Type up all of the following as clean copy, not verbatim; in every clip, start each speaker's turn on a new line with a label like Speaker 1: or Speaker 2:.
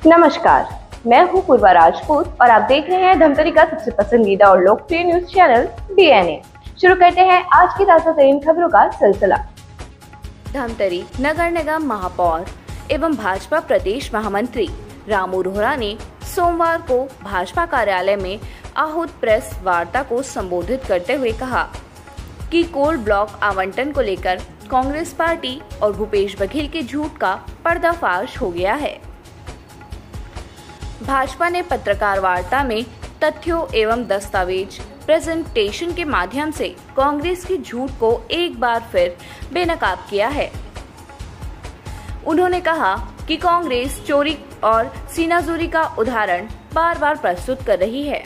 Speaker 1: नमस्कार, मैं हूँ पूर्वा राजपूत और आप देख रहे हैं धमतरी का सबसे पसंदीदा और लोकप्रिय न्यूज चैनल डीएनए। शुरू करते हैं आज की ताजा तरीन खबरों का सिलसिला।
Speaker 2: धमतरी नगर निगम महापौर एवं भाजपा प्रदेश महामंत्री रामू रोहरा ने सोमवार को भाजपा कार्यालय में आहूत प्रेस वार्ता को संबोधित करते हुए कहा कि कोल ब्लॉक आवंटन को लेकर कांग्रेस पार्टी और भूपेश बघेल के झूठ का पर्दाफाश हो गया है। भाजपा ने पत्रकार वार्ता में तथ्यों एवं दस्तावेज प्रेजेंटेशन के माध्यम से कांग्रेस के झूठ को एक बार फिर बेनकाब किया है। उन्होंने कहा कि कांग्रेस चोरी और सीनाजोरी का उदाहरण बार बार प्रस्तुत कर रही है।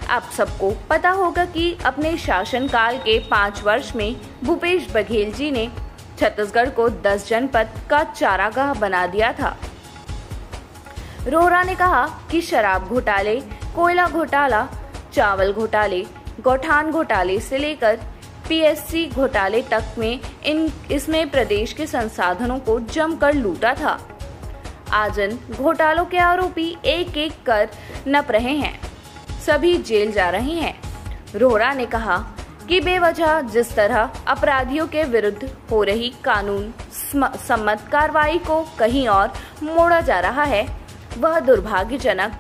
Speaker 2: आप सबको पता होगा कि अपने शासनकाल के 5 वर्ष में भूपेश बघेल जी ने छत्तीसगढ़ को 10 जनपद का चारागाह बना दिया था। रोहरा ने कहा कि शराब घोटाले, कोयला घोटाला, चावल घोटाले, गौठान घोटाले से लेकर पीएससी घोटाले तक में इसमें प्रदेश के संसाधनों को जमकर लूटा था। आज इन घोटालों के आरोपी एक एक कर नप रहे हैं, सभी जेल जा रहे हैं। रोहरा ने कहा कि बेवजह जिस तरह अपराधियों के विरुद्ध हो रही कानून सम्मत कार्रवाई को कहीं और मोड़ा जा रहा है, वह दुर्भाग्यजनक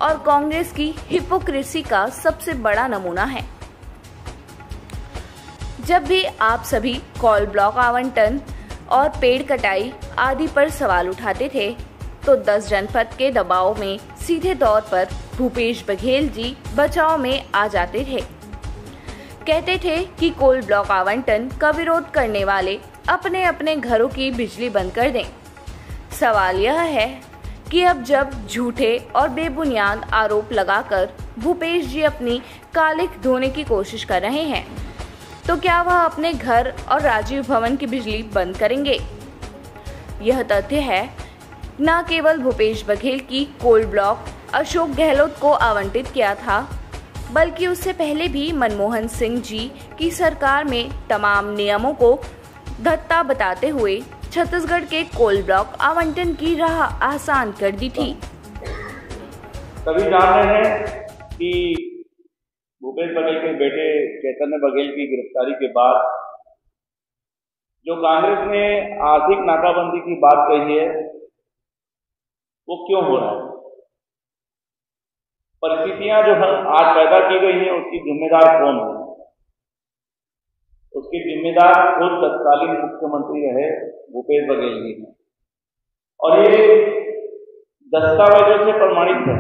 Speaker 2: और कांग्रेस की हिपोक्रेसी का सबसे बड़ा नमूना है। जब भी आप सभी कोल ब्लॉक आवंटन और पेड़ कटाई आदि पर सवाल उठाते थे तो 10 जनपद के दबाव में सीधे तौर पर भूपेश बघेल जी बचाव में आ जाते थे। कहते थे कि कोल ब्लॉक आवंटन का विरोध करने वाले अपने अपने घरों की बिजली बंद कर दें। सवाल यह है कि अब जब झूठे और बेबुनियाद आरोप लगाकर भूपेश जी अपनी कालिख धोने की कोशिश कर रहे हैं, तो क्या वह अपने घर और राजीव भवन की बिजली बंद करेंगे? यह तथ्य है न केवल भूपेश बघेल की कोल ब्लॉक अशोक गहलोत को आवंटित किया था, बल्कि उससे पहले भी मनमोहन सिंह जी की सरकार में तमाम नियमों को धत्ता बताते हुए छत्तीसगढ़ के कोल ब्लॉक आवंटन की राह आसान कर दी थी।
Speaker 3: सभी जान रहे हैं कि भूपेश बघेल के बेटे चैतन्य बघेल की गिरफ्तारी के बाद जो कांग्रेस ने आर्थिक नाकाबंदी की बात कही है, वो क्यों हो रहा है? परिस्थितियां जो आज पैदा की गई हैं, उसकी जिम्मेदार कौन है? उसके जिम्मेदार खुद तत्कालीन मुख्यमंत्री रहे भूपेश बघेल जी हैं और ये दस्तावेजों से प्रमाणित है।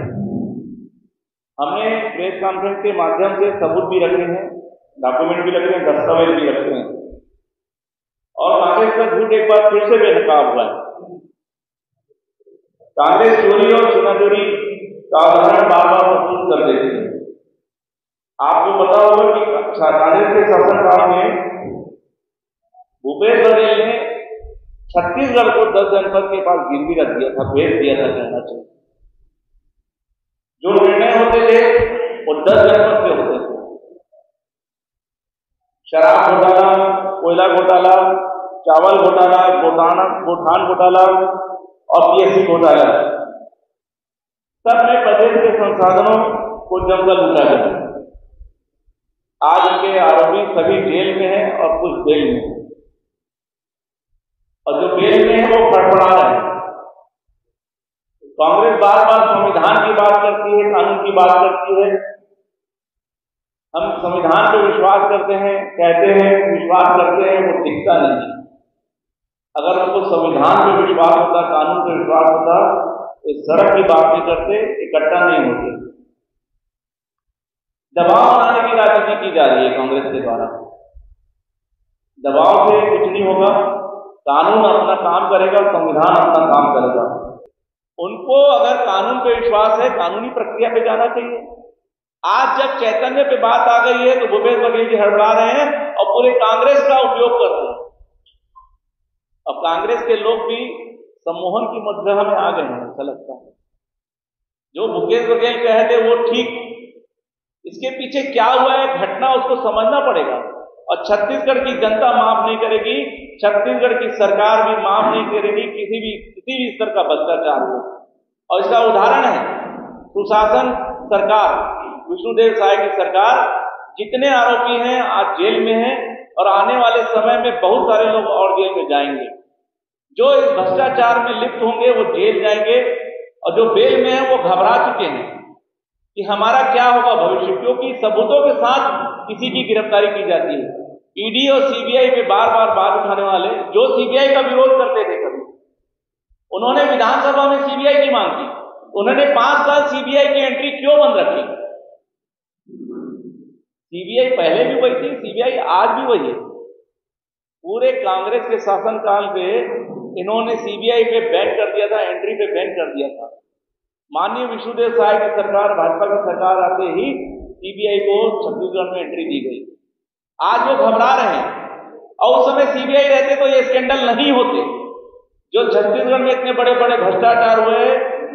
Speaker 3: हमने प्रेस कॉन्फ्रेंस के माध्यम से सबूत भी रखे हैं, डॉक्यूमेंट भी रखे हैं, दस्तावेज भी रखे हैं और कांग्रेस का झूठ एक बार फिर से बेनकाब हुआ है। कांग्रेस चोरी और सीनाचोरी का उदाहरण बार बार प्रस्तुत कर देती है। आपको पता होगा कि कांग्रेस के शासनकाल में भूपेश बघेल ने छत्तीसगढ़ को 10 जनपद के पास गिरवी रख दिया था, भेज दिया था कहना चाहिए। जो निर्णय होते थे वो 10 जनपद से होते थे। शराब घोटाला, कोयला घोटाला, चावल घोटाला, गौठान घोटाला और पीएससी घोटाला, सब में प्रदेश के संसाधनों को जमकर लूटा गया। आज उनके आरोपी सभी जेल में हैं और कुछ जेल में हैं और जो जेल में है वो फड़फड़ा रहे हैं। कांग्रेस बार बार संविधान की बात करती है, कानून की बात करती है। हम संविधान पर विश्वास करते हैं, कहते हैं विश्वास करते हैं, वो दिखता नहीं। अगर उनको संविधान पर विश्वास होता, कानून पर विश्वास होता, तो इस सड़क की बात नहीं करते, इकट्ठा नहीं होते। दबाव बनाने की राजनीति की जा रही है कांग्रेस के द्वारा। दबाव से कुछ नहीं होगा, कानून अपना काम करेगा, संविधान अपना काम करेगा। उनको अगर कानून पे विश्वास है, कानूनी प्रक्रिया पे जाना चाहिए। आज जब चैतन्य पे बात आ गई है तो भूपेश बघेल जी हड़बड़ा रहे हैं और पूरे कांग्रेस का उपयोग कर रहे हैं। अब कांग्रेस के लोग भी सम्मोहन की मुद्रा में आ गए हैं, ऐसा लगता है। जो भूपेश बघेल कहते वो ठीक, इसके पीछे क्या हुआ है घटना, उसको समझना पड़ेगा और छत्तीसगढ़ की जनता माफ नहीं करेगी, छत्तीसगढ़ की सरकार भी माफ नहीं करेगी किसी भी स्तर का भ्रष्टाचार हो। और इसका उदाहरण है सुशासन सरकार, विष्णुदेव साय की सरकार। जितने आरोपी हैं आज जेल में हैं और आने वाले समय में बहुत सारे लोग और जेल में जाएंगे। जो इस भ्रष्टाचार में लिप्त होंगे वो जेल जाएंगे और जो बेल में हैं वो घबरा चुके हैं कि हमारा क्या होगा भविष्य, क्योंकि सबूतों के साथ किसी की गिरफ्तारी की जाती है। ईडी और सीबीआई पे बार बार बात उठाने वाले जो सीबीआई का विरोध करते थे, कभी उन्होंने विधानसभा में सीबीआई की मांग की, उन्होंने 5 साल सीबीआई की एंट्री क्यों बंद रखी? सीबीआई पहले भी वही थी, सीबीआई आज भी वही है। पूरे कांग्रेस के शासनकाल पे इन्होंने सीबीआई पे बैन कर दिया था, एंट्री पे बैन कर दिया था। माननीय विष्णुदेव साय की सरकार, भाजपा की सरकार आते ही सीबीआई को छत्तीसगढ़ में एंट्री दी गई। आज वो घबरा रहे हैं और उस समय सीबीआई रहते तो ये स्कैंडल नहीं होते। जो छत्तीसगढ़ में इतने बड़े बड़े भ्रष्टाचार हुए,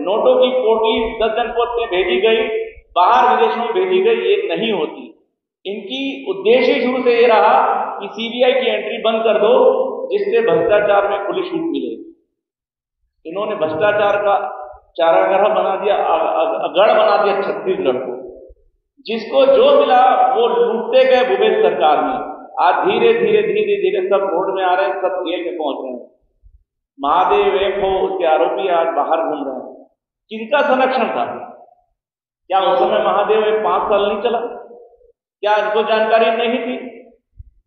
Speaker 3: नोटों की पोटली 10 जनपद में भेजी गई, बाहर विदेशों में भेजी गई, ये नहीं होती। इनकी उद्देश्य शुरू से ये रहा कि सीबीआई की एंट्री बंद कर दो, जिससे भ्रष्टाचार में खुली छूट मिले। इन्होंने भ्रष्टाचार का चारागाह बना दिया, गढ़ बना दिया छत्तीसगढ़ को। जिसको जो मिला वो लूटते गए भूपेश सरकार में। आज धीरे धीरे धीरे धीरे सब रोड में आ रहे हैं, सब जेल में पहुंच रहे हैं। महादेव एफ हो उसके आरोपी आज बाहर घूम रहे हैं। किनका संरक्षण था? क्या उस समय महादेव एफ 5 साल नहीं चला? क्या इनको जानकारी नहीं थी?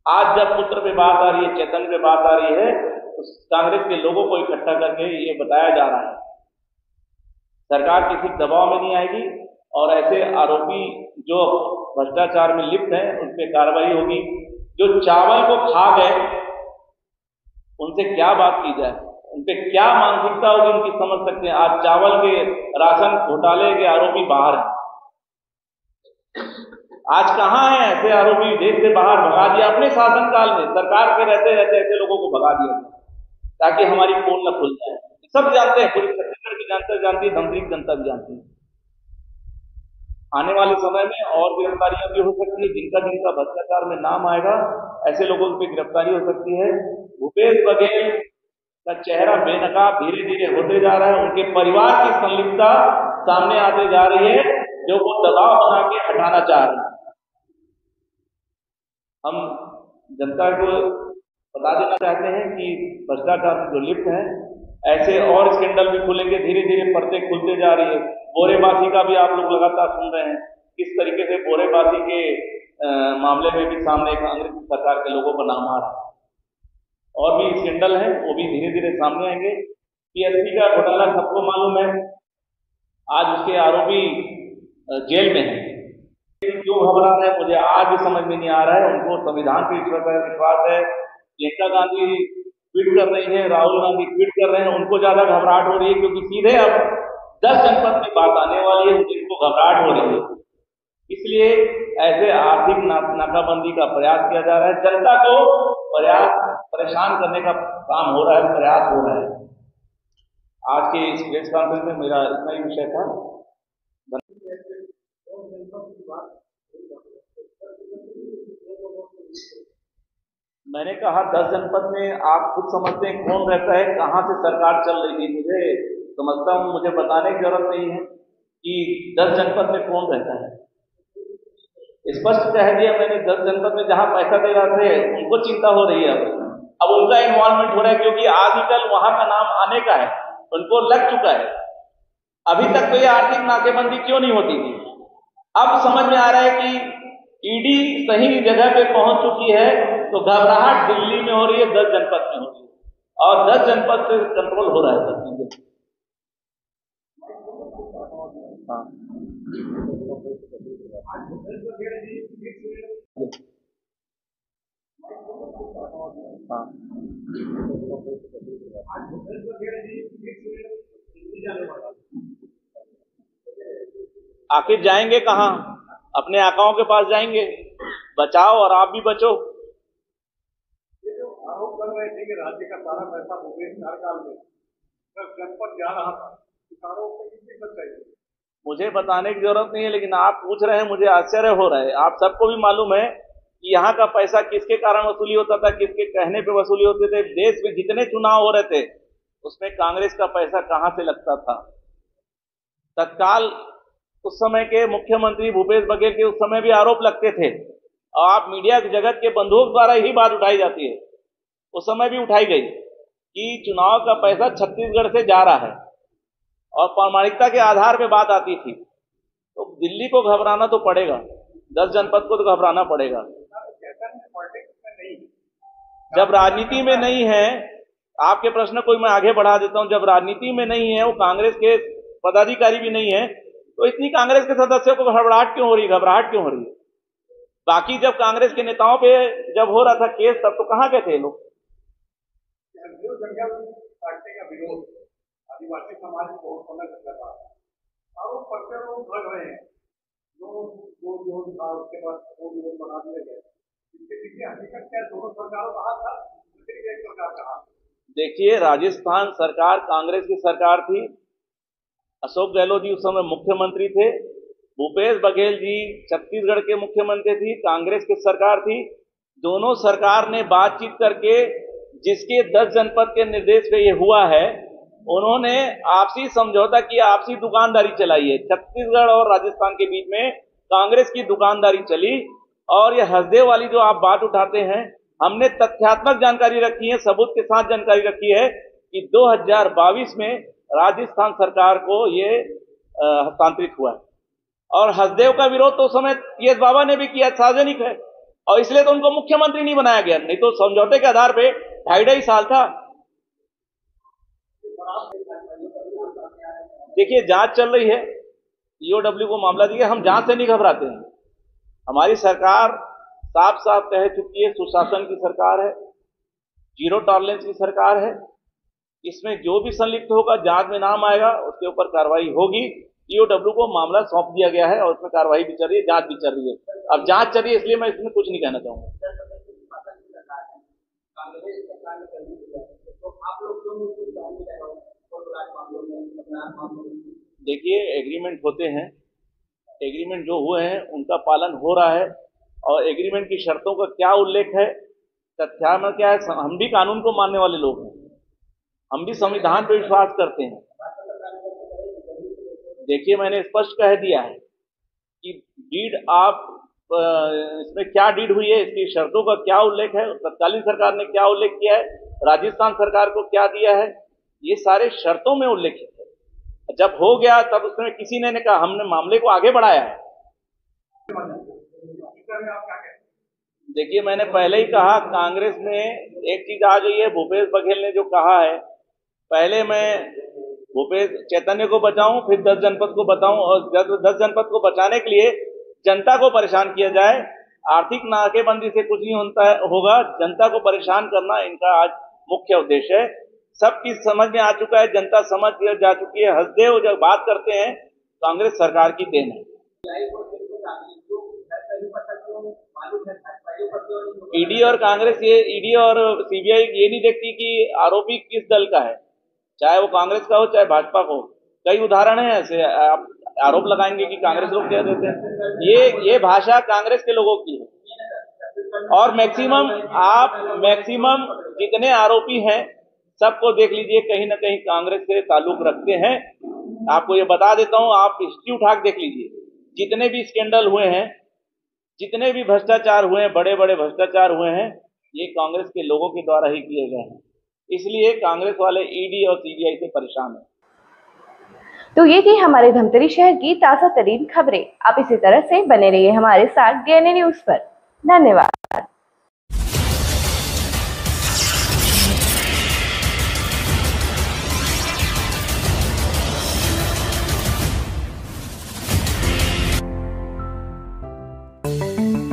Speaker 3: आज जब पुत्र पे बात आ रही है, चैतन्य पे बात आ रही है, तो कांग्रेस के लोगों को इकट्ठा करके ये बताया जा रहा है सरकार किसी दबाव में नहीं आएगी और ऐसे आरोपी जो भ्रष्टाचार में लिप्त हैं उन पर कार्रवाई होगी। जो चावल को खा गए उनसे क्या बात की जाए, उन पे क्या मानसिकता होगी उनकी, समझ सकते हैं। आज चावल के राशन घोटाले के आरोपी बाहर हैं। आज कहां है ऐसे आरोपी? देश से बाहर भगा दिया अपने शासनकाल में। सरकार के रहते रहते ऐसे लोगों को भगा दिया ताकि हमारी पोल न खुल जाए। सब जानते हैं, पूरी छत्तीसगढ़ भी जानती है, धमतरी की जनता भी जानती है। आने वाले समय में और गिरफ्तारियां भी हो सकती है। जिनका भ्रष्टाचार में नाम आएगा ऐसे लोगों पर गिरफ्तारी हो सकती है। भूपेश बघेल का चेहरा बेनकाब धीरे धीरे होते जा रहा है। उनके परिवार की संलिप्तता सामने आते जा रही है, जो वो दबाव बना के हटाना चाह रहे हैं। हम जनता को बता देना चाहते हैं कि भ्रष्टाचार में जो लिप्त हैं ऐसे और स्कैंडल भी खुलेंगे। धीरे धीरे परतें खुलते जा रही है। बोरेबासी का भी आप लोग लगातार सुन रहे हैं, किस तरीके से बोरेबासी के मामले में भी सामने कांग्रेस सरकार के लोगों का नाम आ रहा है। और भी स्कैंडल है, वो भी धीरे धीरे सामने आएंगे। पीएससी का घोटाला सबको मालूम है, आज उसके आरोपी जेल में है। क्यों घबरा रहे हैं मुझे आज भी समझ में नहीं आ रहा है। उनको संविधान पर विश्वास है। प्रियंका गांधी ट्वीट कर रही है, राहुल गांधी ट्वीट कर रहे हैं, उनको ज्यादा घबराहट हो रही है क्योंकि सीधे अब 10 जनपद की बात आने वाली है, जिनको घबराहट हो रही है। इसलिए ऐसे आर्थिक नाकाबंदी का प्रयास किया जा रहा है। जनता को परेशान करने का काम हो रहा है, प्रयास हो रहा है। आज के इस प्रेस कॉन्फ्रेंस में मेरा इतना ही विषय था। मैंने कहा 10 जनपद में आप खुद समझते हैं कौन रहता है, कहां से सरकार चल रही थी। मुझे समझता हूं, मुझे बताने की जरूरत नहीं है कि 10 जनपद में कौन रहता है। स्पष्ट कह दिया मैंने, 10 जनपद में जहां पैसा दे रहे थे उनको चिंता हो रही है। अब उनका इन्वॉल्वमेंट हो रहा है क्योंकि आज ही कल वहां का नाम आने का है, उनको लग चुका है। अभी तक तो ये आर्थिक नाकेबंदी क्यों नहीं होती थी? अब समझ में आ रहा है कि ईडी सही जगह पे पहुंच चुकी है, तो घबराहट दिल्ली में हो रही है, 10 जनपद में हो रही है और 10 जनपद से कंट्रोल हो रहा है सब चीजें। आखिर जाएंगे कहां? अपने आकाओं के पास जाएंगे। बचाओ और आप भी बचो।
Speaker 4: आरोप कर रहे थे कि राज्य का सारा पैसा भूपेश कार्यकाल में जनपद जा रहा था, किसानों को कितनी सच्चाई?
Speaker 3: मुझे बताने की जरूरत नहीं है, लेकिन आप पूछ रहे हैं, मुझे आश्चर्य हो रहा है। आप सबको भी मालूम है कि यहाँ का पैसा किसके कारण वसूली होता था, किसके कहने पे वसूली होते थे। देश में जितने चुनाव हो रहे थे उसमें कांग्रेस का पैसा कहां से लगता था। तत्काल उस समय के मुख्यमंत्री भूपेश बघेल के उस समय भी आरोप लगते थे और आप मीडिया जगत के बंधुओं द्वारा ही बात उठाई जाती है, उस समय भी उठाई गई कि चुनाव का पैसा छत्तीसगढ़ से जा रहा है और प्रामाणिकता के आधार पे बात आती थी। तो दिल्ली को घबराना तो पड़ेगा, 10 जनपद को तो घबराना पड़ेगा। जब राजनीति में नहीं है, आपके प्रश्न को मैं आगे बढ़ा देता हूं, जब राजनीति में नहीं है, वो कांग्रेस के पदाधिकारी भी नहीं है, तो इतनी कांग्रेस के सदस्यों को घबराहट क्यों हो रही है? बाकी जब कांग्रेस के नेताओं पे जब हो रहा था केस, तब तो कहां गए थे लोग?
Speaker 4: काटने का विरोध आदिवासी समाज को बहुत समय तक कर रहा है, आरोप प्रत्यारोप लग रहे हैं, जो उसके बाद वो विरोध बना दिया गया। इसके पीछे हकीकत क्या, दोनों सरकारों का हाथ था, एक सरकार का हाथ।
Speaker 3: देखिए, राजस्थान सरकार कांग्रेस की सरकार थी, अशोक गहलोत जी उस समय मुख्यमंत्री थे, भूपेश बघेल जी छत्तीसगढ़ के मुख्यमंत्री थी, कांग्रेस की सरकार थी। दोनों सरकार ने बातचीत करके, जिसके 10 जनपद के निर्देश पे ये हुआ है, उन्होंने आपसी समझौता किया, आपसी दुकानदारी चलाई है। छत्तीसगढ़ और राजस्थान के बीच में कांग्रेस की दुकानदारी चली। और ये हसदेव वाली जो आप बात उठाते हैं, हमने तथ्यात्मक जानकारी रखी है, सबूत के साथ जानकारी रखी है कि 2022 में राजस्थान सरकार को ये हस्तांतरित हुआ है। और हसदेव का विरोध तो उस समय ये बाबा ने भी किया, सार्वजनिक है, और इसलिए तो उनको मुख्यमंत्री नहीं बनाया गया, नहीं तो समझौते के आधार पे 2.5 साल था। देखिए, जांच चल रही है, ईओडब्ल्यू को मामला दिया, हम जांच से नहीं घबराते हैं। हमारी सरकार साफ साफ कह चुकी है, सुशासन की सरकार है, जीरो टॉलरेंस की सरकार है। इसमें जो भी संलिप्त होगा, जांच में नाम आएगा, उसके ऊपर कार्रवाई होगी। ईओडब्ल्यू को मामला सौंप दिया गया है और उसमें कार्रवाई भी चल रही है, जांच भी चल रही है। अब जांच चल रही है, इसलिए मैं इसमें कुछ नहीं कहना चाहूंगा। देखिए, एग्रीमेंट होते हैं, एग्रीमेंट जो हुए हैं उनका पालन हो रहा है, और एग्रीमेंट की शर्तों का क्या उल्लेख है, तथ्य में क्या है, हम भी कानून को मानने वाले लोग हैं, हम भी संविधान पर विश्वास करते हैं। देखिए, मैंने स्पष्ट कह दिया है कि डीड आप इसमें क्या डीड हुई है, इसकी शर्तों का क्या उल्लेख है, तत्कालीन सरकार ने क्या उल्लेख किया है, राजस्थान सरकार को क्या दिया है, ये सारे शर्तों में उल्लेखित है। जब हो गया तब उसमें किसी ने कहा, हमने मामले को आगे बढ़ाया है। देखिए, मैंने पहले ही कहा, कांग्रेस में एक चीज आ गई है, भूपेश बघेल ने जो कहा है, पहले मैं भूपेश चैतन्य को बचाऊं, फिर 10 जनपद को बताऊं, और 10 जनपद को बचाने के लिए जनता को परेशान किया जाए। आर्थिक नाकेबंदी से कुछ नहीं होगा, जनता को परेशान करना इनका आज मुख्य उद्देश्य है। सबकी समझ में आ चुका है, जनता समझ जा चुकी है। हसदेव जब बात करते हैं, कांग्रेस सरकार की देन है। ईडी और कांग्रेस, ये ईडी और सीबीआई ये नहीं देखती कि आरोपी किस दल का है, चाहे वो कांग्रेस का हो चाहे भाजपा का हो। कई उदाहरण है ऐसे, आप आरोप लगाएंगे कि कांग्रेस लोग कह देते हैं, ये भाषा कांग्रेस के लोगों की है। और मैक्सिमम जितने आरोपी हैं सबको देख लीजिए, कहीं ना कहीं कांग्रेस से ताल्लुक रखते हैं। आपको ये बता देता हूं, आप हिस्ट्री उठा के देख लीजिए, जितने भी स्कैंडल हुए हैं, जितने भी भ्रष्टाचार हुए हैं, बड़े बड़े भ्रष्टाचार हुए हैं, ये कांग्रेस के लोगों के द्वारा ही किए गए हैं। इसलिए कांग्रेस वाले ईडी और सीबीआई से परेशान हैं।
Speaker 1: तो ये थी हमारे धमतरी शहर की ताज़ा तरीन खबरें। आप इसी तरह से बने रहिए हमारे साथ डीएनए न्यूज पर। धन्यवाद।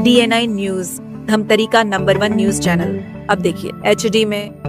Speaker 5: DNI न्यूज, धमतरी का नंबर 1 न्यूज चैनल। अब देखिए HD में,